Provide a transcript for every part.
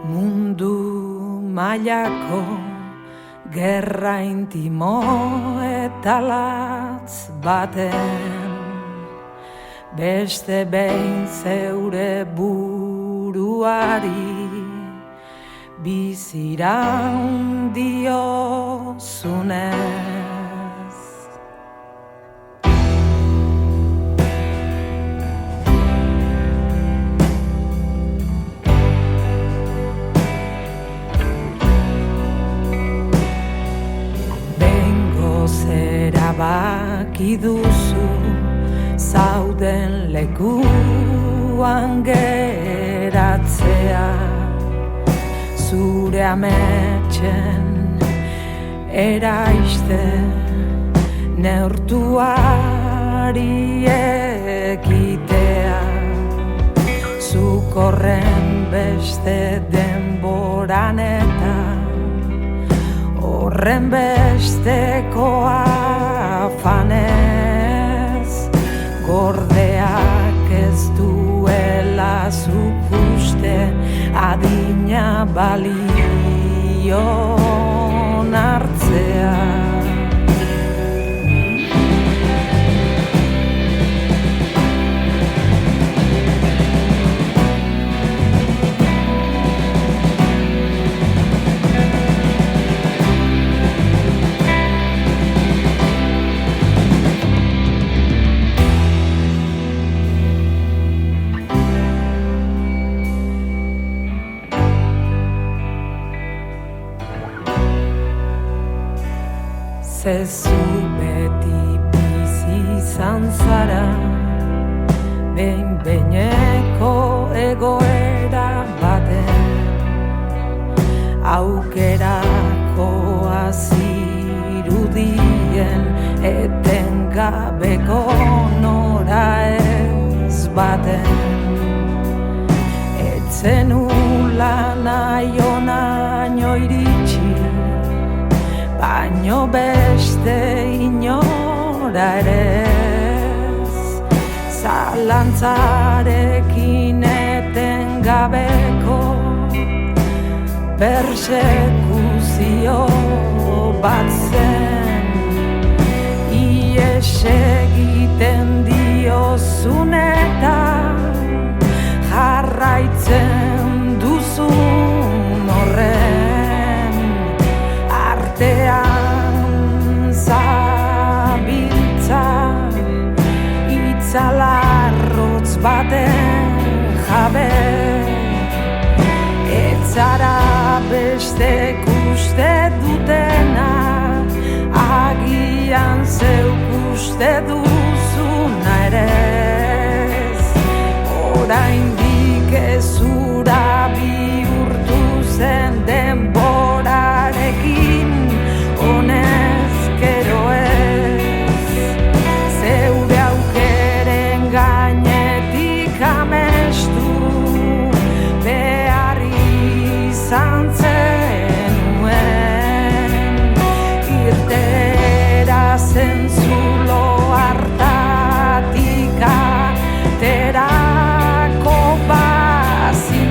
Mundu mailako gerra intimo eta latz baten beste behin zeure buruari biziran diozunez. Erabaki duzu zauden lekuan geratzea, zure ametsen eraiste neurtuari ekitea, zuk horren beste denboran eta horren besteko afanez, gordeak ez duela zuk uste adina balion hartzea. Zezu beti bizi izan zara, behin-behineko egoera baten, aukerako azirudien etengabeko nora ez baten, etzenula nahi onaino iritsi, baino beste inora ere ez, zalantzarekin etengabeko persekuzio bat zen, ies egiten diozun eta jarraitzen duzun horren artean zabiltza, itzalarrotz baten jabe, ez zara bestek uste dutena, agian zeuk uste duzuna ere ez, oraindik ez hura bihurtu zen denborarekin, honezkero ez, zeure aukeren gainetik amestu behar izan zenuen, irtera zentzulo hartatik aterako bazin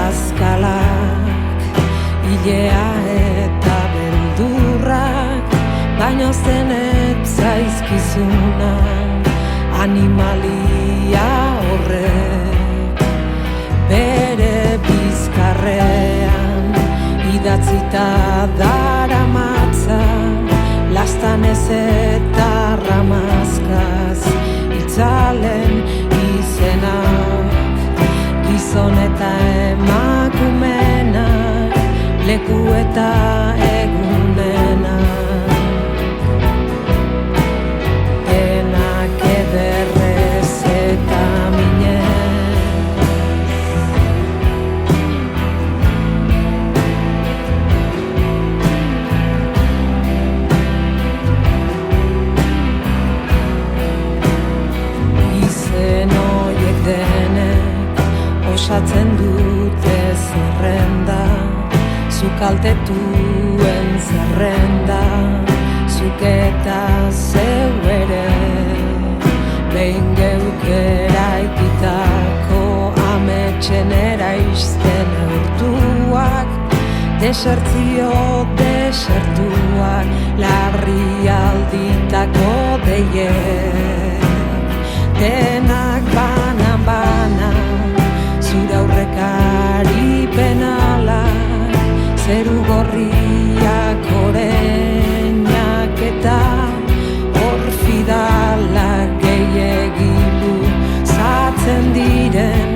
bazkalak, ilea eta beldurrak, baino zenet zaizkizuna, animalia horrek, bere bizkarrean, idatzita daramatza, lastanez eta ramazkaz, itzalen izenak, gizon eta emakumenak, leku eta egunenak, denak ederrez eta minez. Izen horiek denek osatzen dute zerrenda, zuk altetuen zerrenda, zuk eta zeu ere, behin geuk eraikitako ametxen eraizten eurtuak, desertzio desertuak, larrialditako deiek, denak banan-bana, zure aurrekari penalak, zeru gorriak oreinak eta orfidalak gehiagilu zatzen diren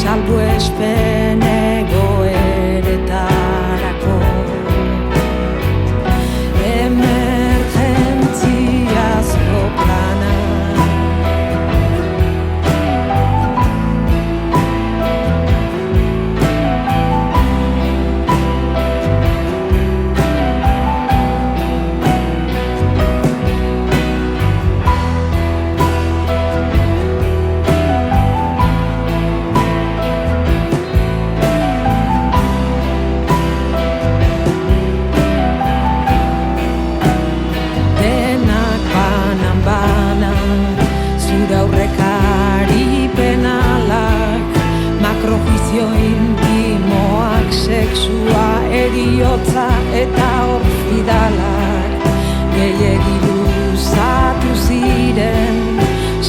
salbuespen egoeretarako. Emergentziazko plana, aurrekari penalak, makrojuizio intimoak, sexua, eriotza eta orfidalak, gehiegi luzatu ziren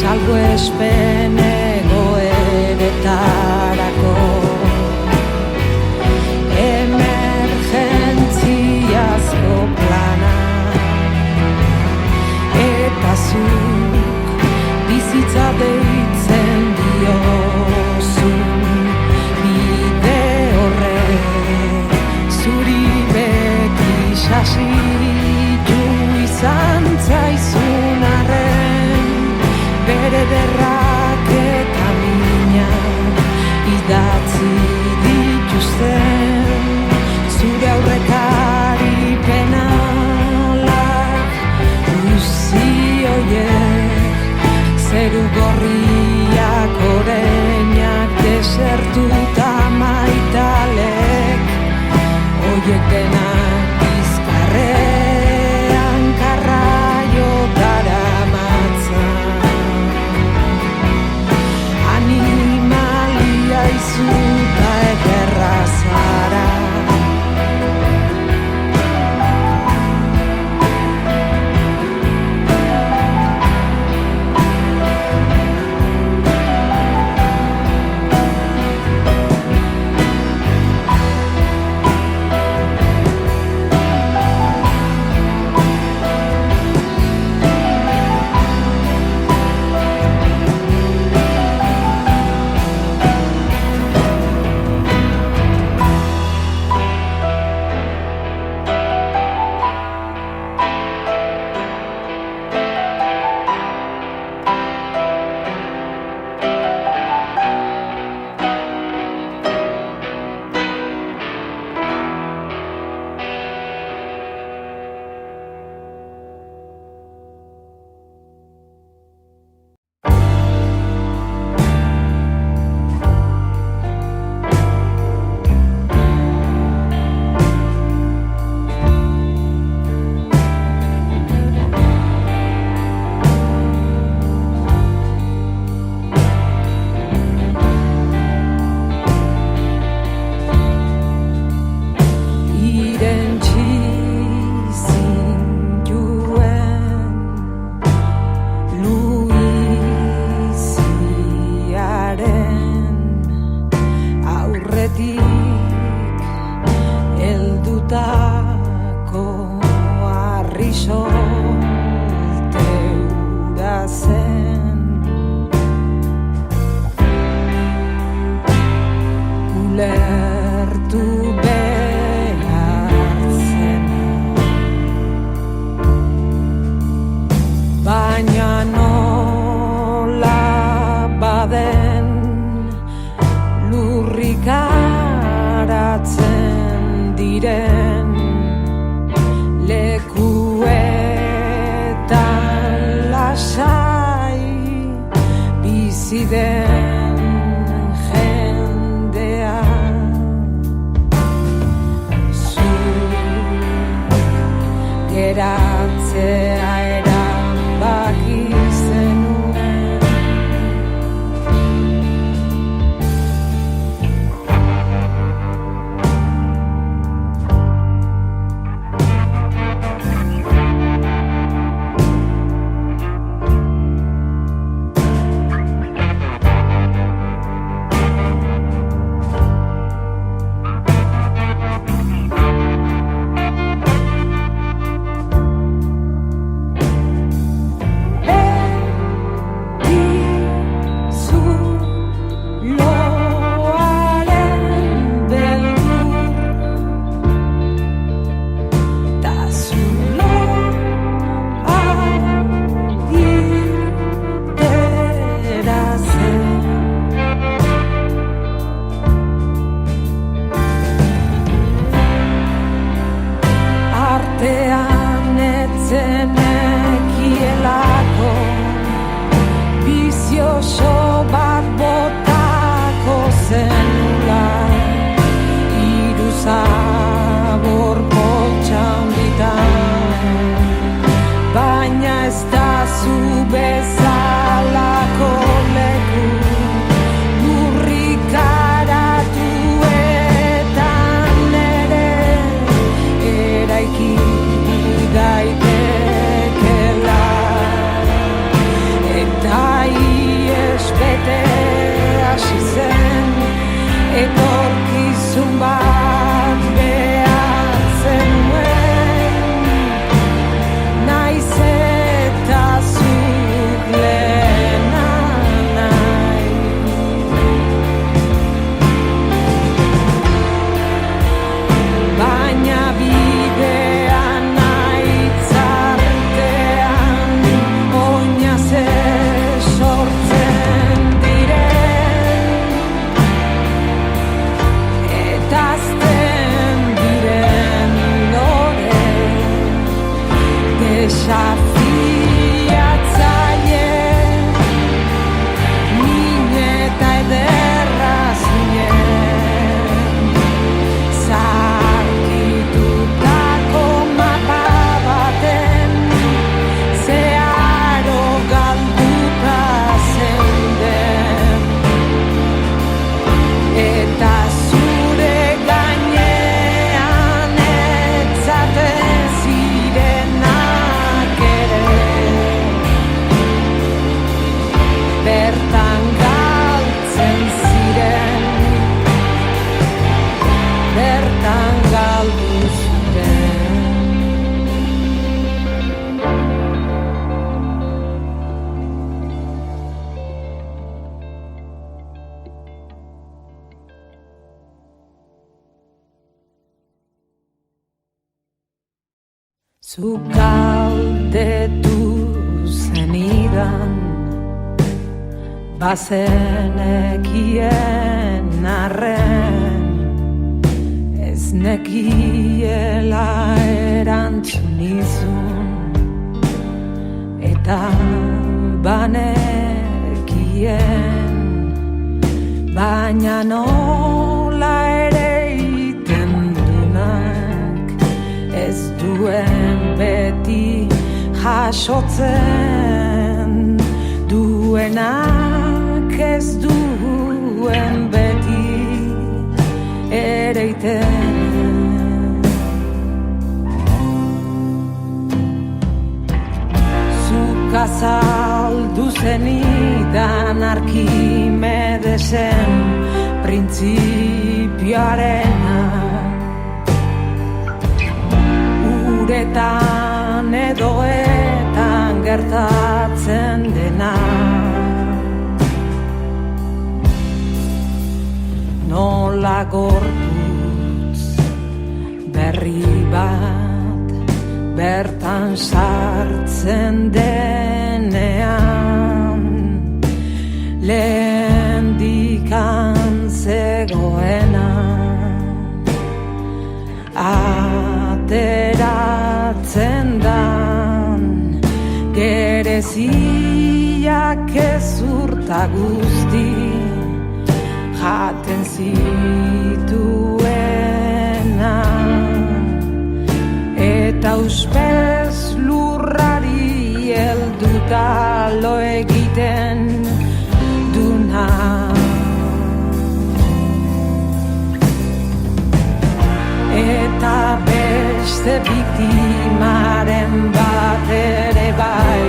salbuespen egoeretarako. Emergentziazko plana, eta zuk bizitza deitzen diozun bide horrek, zuri beti sasitu izan zaizun arren, bere derrak eta minak heldutako harri solte hura zen. Ulertu behar zen, baina nola baden lurrikaratzen diren lekuetan lasai bizi den jendea. Zu geratzea erabaki zenuen, artean etzenekielako bizioso bat botako zenula, hiru zabor poltsan baina ez da zu bezalako leku lurrikaratuetan ere eraiki daitekela, eta ies bete hasi zen etorkizun bat behar zenuen, naiz eta zuk lehena nahi. Baina bidean aitzartean oinaz sortzen diren eta azten diren lore desafiatzaile, min eta ederra zinen, zaharkitutako mapa baten zeharo galduta zeunden, eta zure gainean etzaten zirenak ere bertan galtzen ziren, bertan galdu ziren. Zuk galdetu zenidan, bazenekien arren, ez nekiela erantzun nizun, eta banekien, baina nola ere iten dunak ez duen beti jasotzen, duenak ez duen beti ereiten. Zuk azaldu zenidan Arkimedesen printzipio ilusioarena, uretan edoetan gertatzen dena. Nola gorputz berri bat bertan sartzen denean, lehendikan zegoena ateratzen dan, gereziak ezurta guzti jaten zituena, eta uspez lurrari helduta lo egiten duna. Eta beste biktimaren bat ere bai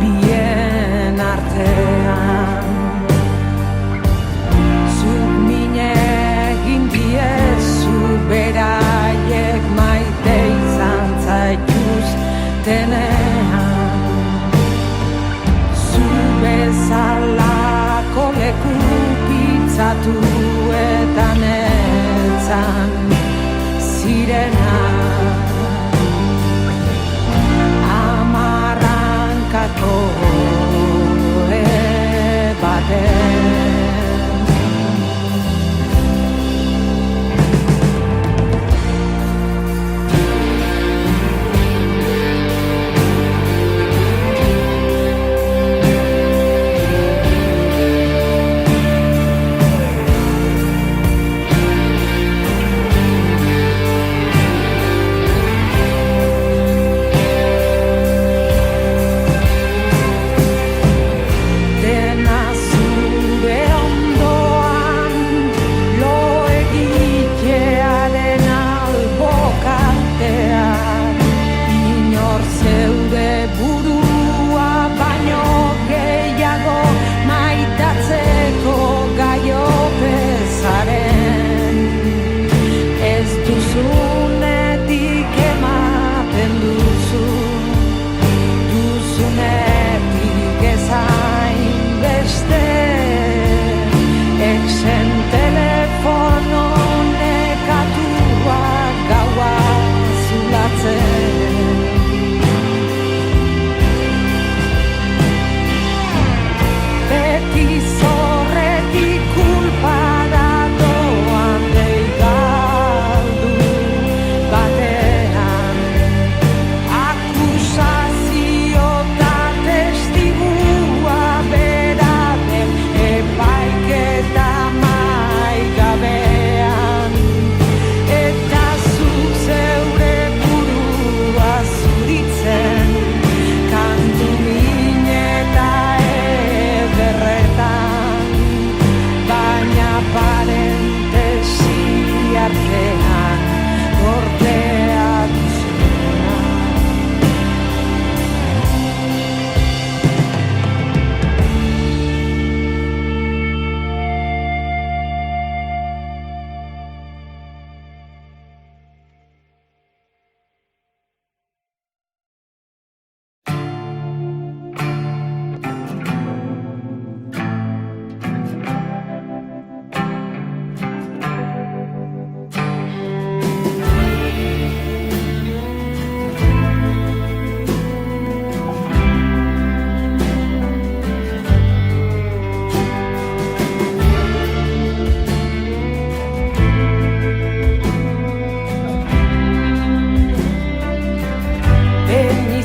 bien artean, zuk mine egin diezu beraiek maite izan zaituztenean, zu bezalako leku pitzatuetan etzan zirena, amarrankako baten.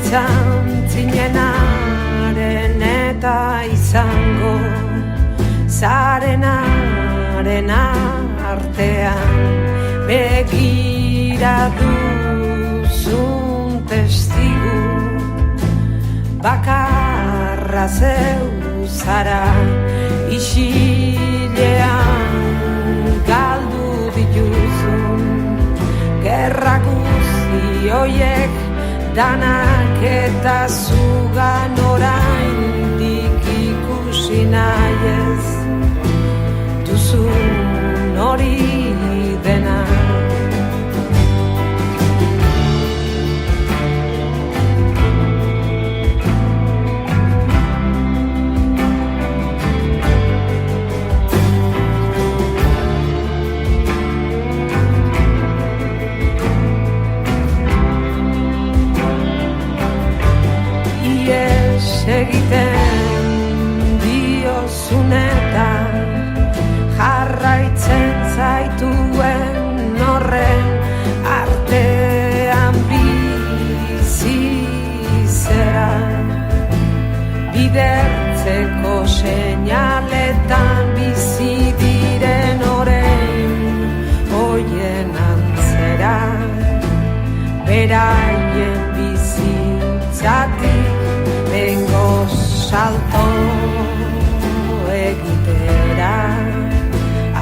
Zantzinenaren eta izango zarenaren artean begira duzun testigu bakarra zeu zara, isilean galdu dituzun gerra guzti hoiek danak eta zugan oraindik ikusi nahi ez duzun hori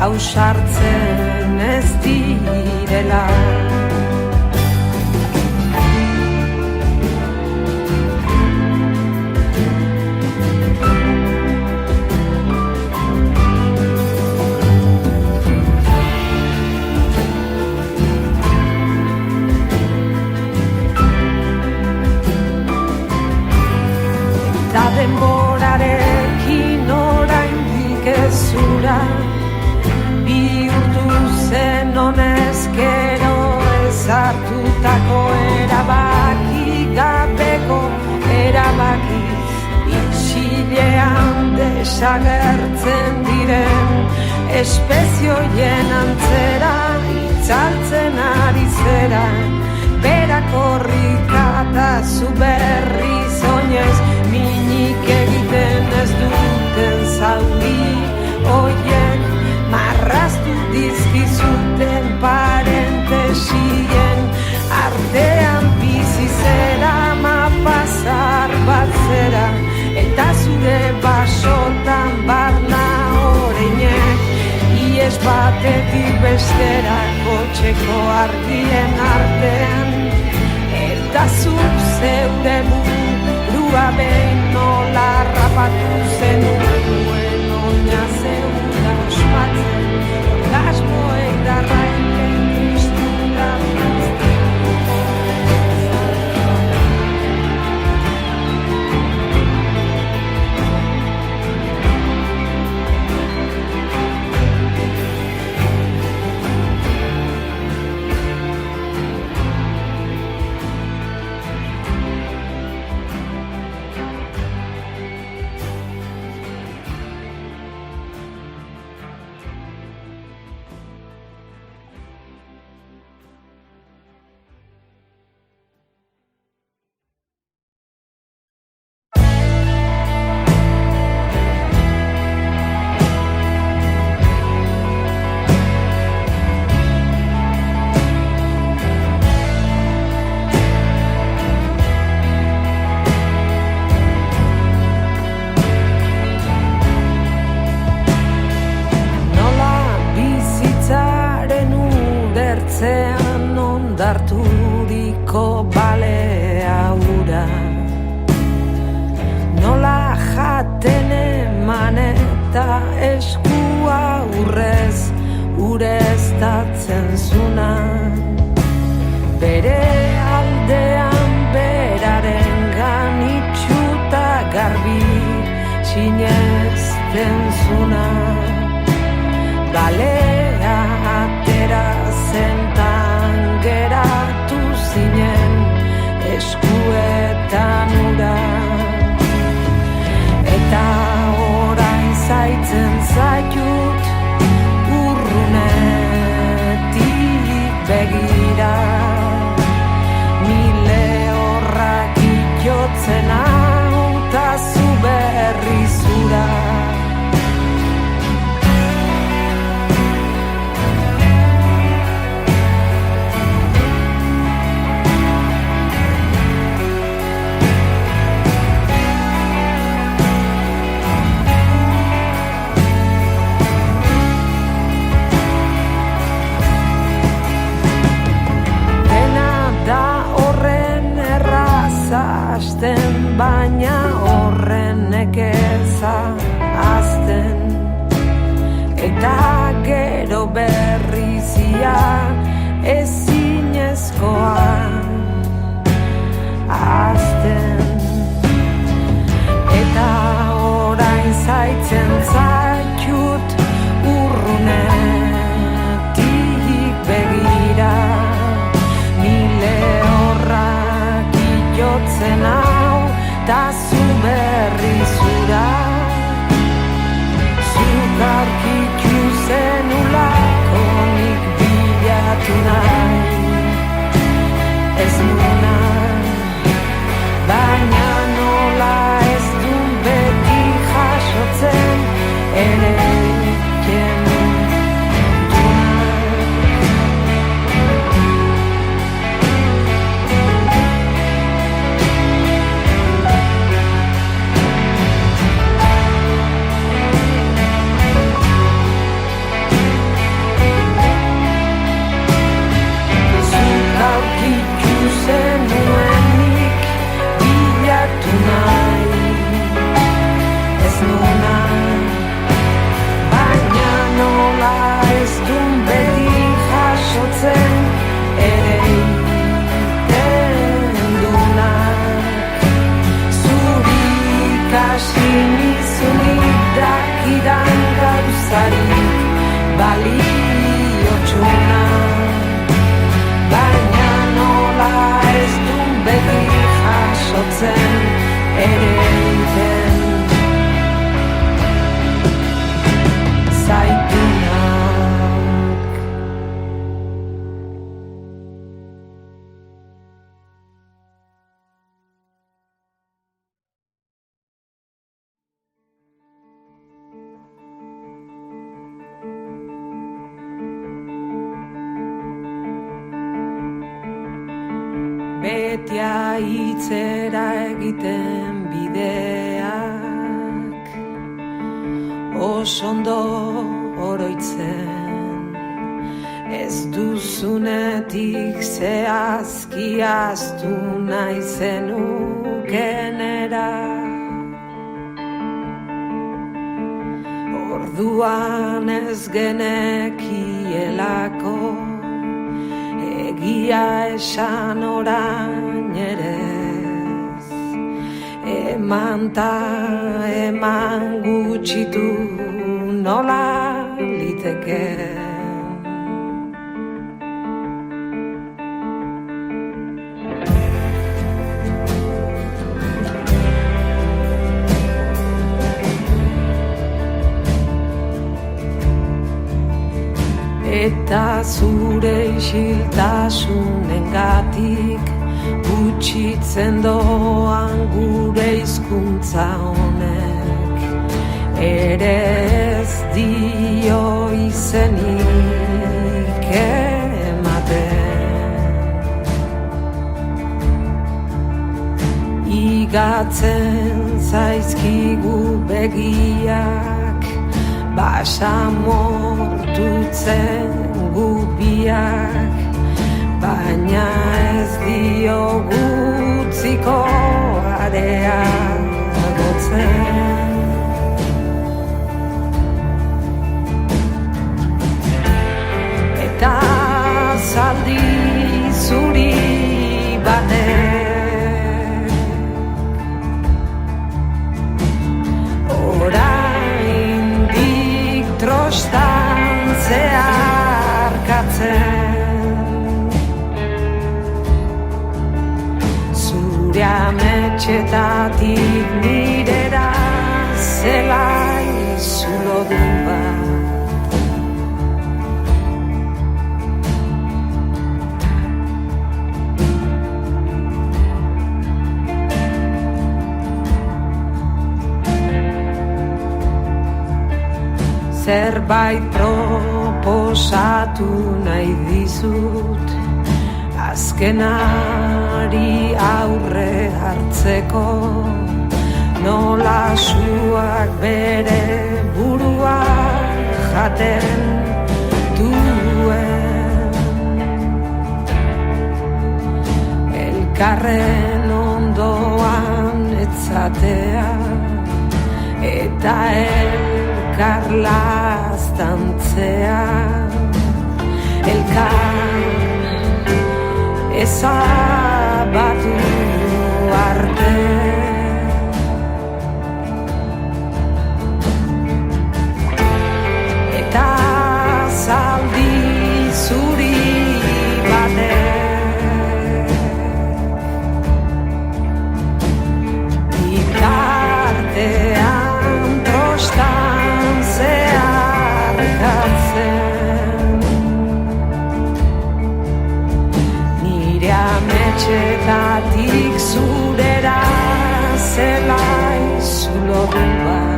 ausartzen ez direla. Eta denborarekin oraindik ez zura bihurtu zen honezkero ezartutako erabaki gabeko erabaki isilean desagertzen diren espezioien antzera itzaltzen ari zera berakorrika eta zu berriz oinez minik egiten ez duten zauri oien marraztu dizkizuten parentesien artean bizi zera mapazar bat zera eta zure basotan barna oreinek ies batetik bestera kotxeko argien artean eta zuk zeure burua behin nola rapatu zenuen oina zeura ospatzen orgasmoek darraiken kristura ondarturiko balea ura nola jaten eman eta eskua urrez ureztatzen zuna bere aldean beraren ganitxuta garbi sinezten zuna balea atera zentan geratu zinen eskuetan ura eta orain zaitzen zaitut urrunetik begira mile horrak itotzen hau ta zu berri zura baina horren nekeza azten eta gero berrizia ezinezkoa azten eta orain zaitzen zaitut urrunetik begira mile horrak iotzen hau ta zu beti aitzera egiten bideak osondo oroitzen ez duzunetik zehazki astu nahi zenukenera orduan ez genekielako egia esan orain ere eman ta eman gutxitu nola liteke eta zure isiltasunengatik gutxitzen doan gure hizkuntza honek ere ez dio izenik ematen igatzen zaizkigu begiak basamortutzen gupiak baina ez diogu utziko areagotzen eta zaldi zuri batek oraindik trostan zeharkatzen zure ametxetatik nirera zelai zulo du bat zerbait proposatu nahi dizut azkenari aurre hartzeko nola suak bere burua jaten duen elkarren ondoan etzatea eta elkar laztantzea elkar ezabatu arte eta zaldi zuri batek bitartean trostan zeharkatzen nire ametxetatik zurera zelai zulo bat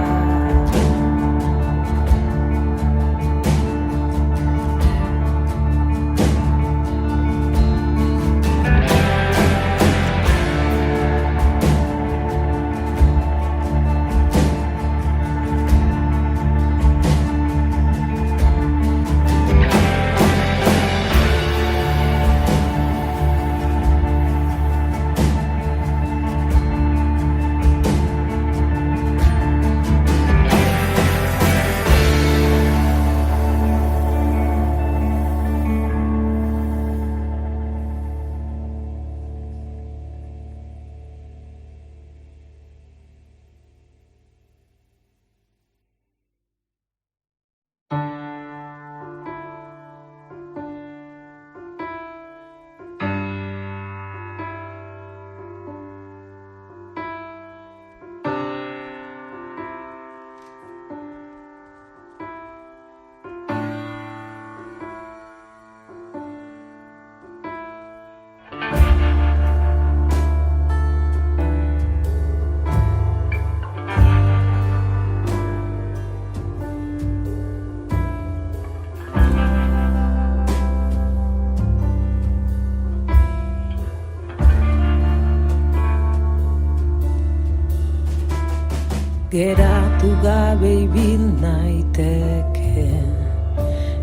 geratu gabe ibil naiteke,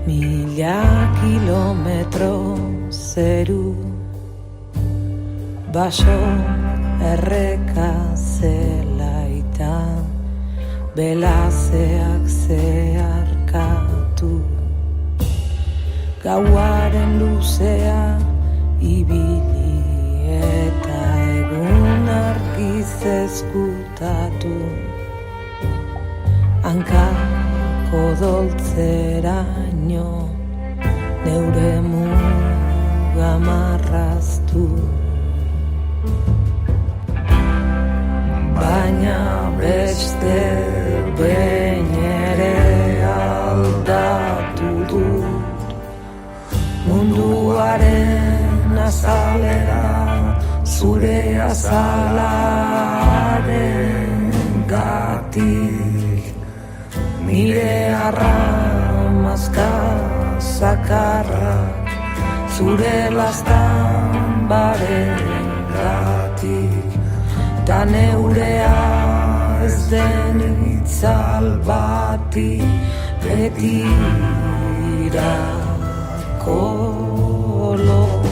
1000 kilometro zeru, baso erreka zelaita, belazeak zeharkatu, gauaren luzea ibili eta egun argiz ezkutatu, hankako doltzeraino neure muga marraztu. Baina beste behin ere aldatu dut, munduaren azalera zure azalaren gatik, nire arramazka zakarrak zure lastanbaren gatik, ta neurea ez den itzal bati betirako lotu.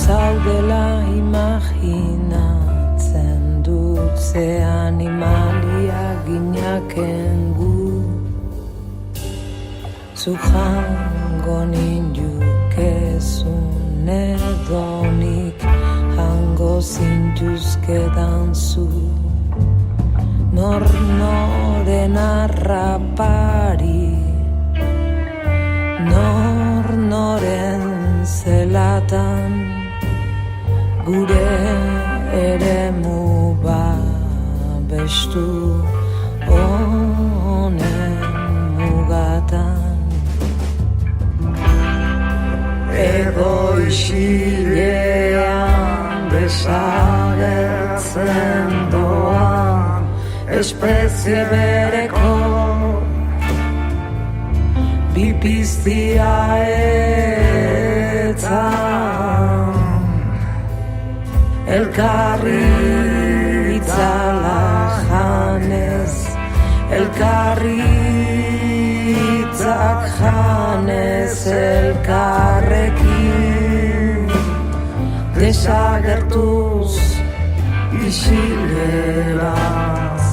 Zaudela imaginatzen dut, ze animalia ginaken gu, zu jango nindukezun edonik jango zintuzkedan zu, noren arrapari, noren zelatan, gure eremu babestu honen mugatan. Edo isilean desagertzen doan espezie bereko bipiztia etzan, elkarri itzala janez, elkarri itzak janez, elkarrekin desagertuz isileraz.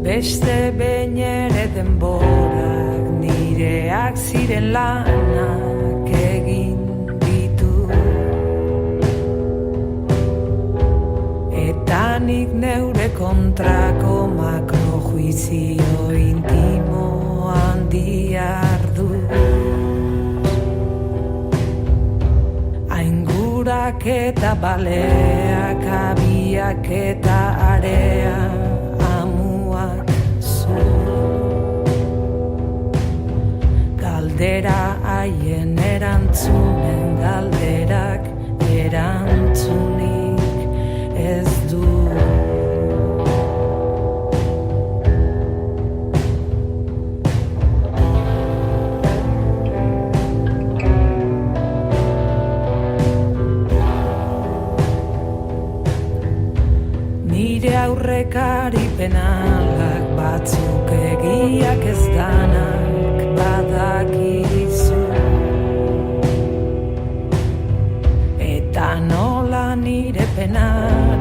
Beste behin ere denborak nireak ziren lanak egin ditu, eta nik neure kontrako makrojuizio intimo handiar du. Aingurak eta baleak, abiak eta area, amuak zu. Galdera haien erantzunen, galderak erantzunik ez du. Nire aurrekari penalak, batzuk egiak ez danak badakizu. Eta nola nire penak